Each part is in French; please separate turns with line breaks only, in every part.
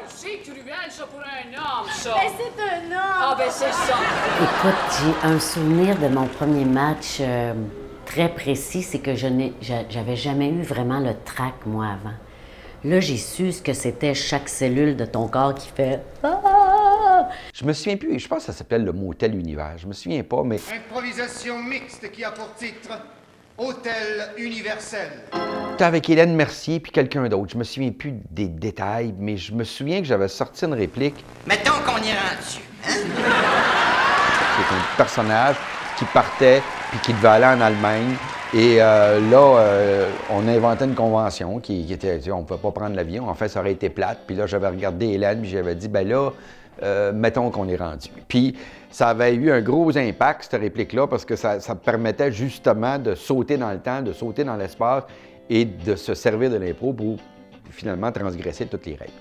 C'est cruel, ça, pour un homme, ça.
Ben, c'est un homme.
Ah, ben, c'est ça.
Écoute, j'ai un souvenir de mon premier match très précis, c'est que j'avais jamais eu vraiment le trac, moi, avant. Là, j'ai su ce que c'était chaque cellule de ton corps qui fait « Ah! »
Je me souviens plus, je pense que ça s'appelle le Motel Univers, je me souviens pas, mais...
Improvisation mixte qui a pour titre Hôtel Universel.
C'était avec Hélène Mercier puis quelqu'un d'autre, je me souviens plus des détails, mais je me souviens que j'avais sorti une réplique.
Mettons qu'on y rendu, hein?
C'est un personnage qui partait puis qui devait aller en Allemagne. Et on a inventé une convention qui était, on ne pouvait pas prendre l'avion. En fait, ça aurait été plate. Puis là, j'avais regardé Hélène, puis j'avais dit, ben là, mettons qu'on est rendu. Puis ça avait eu un gros impact, cette réplique-là, parce que ça permettait justement de sauter dans le temps, de sauter dans l'espace et de se servir de l'impro pour finalement transgresser toutes les règles.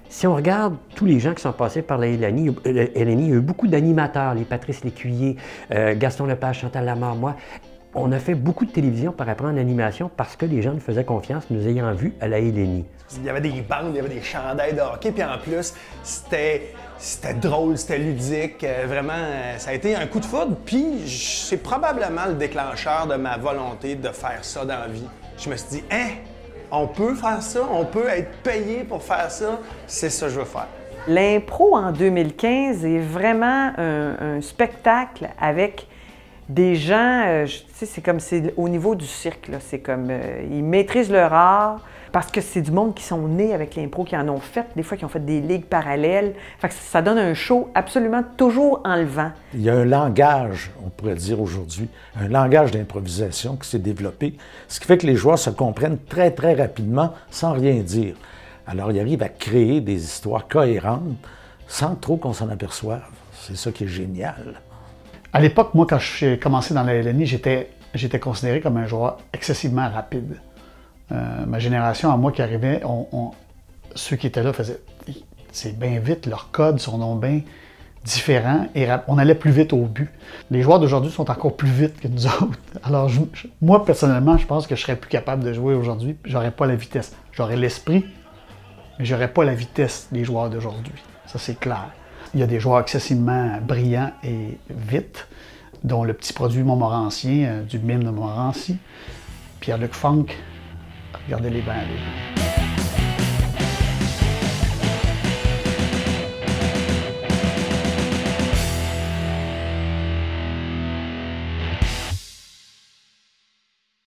Si on regarde tous les gens qui sont passés par la LNI, il y a eu beaucoup d'animateurs, les Patrice Lécuyer, Gaston Lepage, Chantal Lamarre, moi. On a fait beaucoup de télévision par après en animation parce que les gens nous faisaient confiance, nous ayant vus à la LNI.
Il y avait des bandes, il y avait des chandails de hockey, puis en plus, c'était drôle, c'était ludique. Vraiment, ça a été un coup de foudre, puis c'est probablement le déclencheur de ma volonté de faire ça dans la vie. Je me suis dit, hein, on peut faire ça, on peut être payé pour faire ça, c'est ça que je veux faire.
L'impro en 2015 est vraiment un spectacle avec des gens, tu sais, c'est comme c'est au niveau du cirque, là. C'est comme, ils maîtrisent leur art parce que c'est du monde qui sont nés avec l'impro, qui en ont fait, des fois qui ont fait des ligues parallèles. Fait que ça donne un show absolument toujours enlevant.
Il y a un langage, on pourrait dire aujourd'hui, un langage d'improvisation qui s'est développé, ce qui fait que les joueurs se comprennent très, très rapidement sans rien dire. Alors, ils arrivent à créer des histoires cohérentes sans trop qu'on s'en aperçoive. C'est ça qui est génial.
À l'époque, moi, quand j'ai commencé dans la LNI, j'étais considéré comme un joueur excessivement rapide. Ma génération, à moi qui arrivait, ceux qui étaient là faisaient « c'est bien vite, leurs codes sont bien différents et on allait plus vite au but ». Les joueurs d'aujourd'hui sont encore plus vite que nous autres. Alors, moi, personnellement, je pense que je serais plus capable de jouer aujourd'hui, j'aurais pas la vitesse. J'aurais l'esprit, mais j'aurais pas la vitesse des joueurs d'aujourd'hui. Ça, c'est clair. Il y a des joueurs excessivement brillants et vite, dont le petit produit montmorencien, du mime de Montmorency, Pierre-Luc Funk. Regardez les bancs,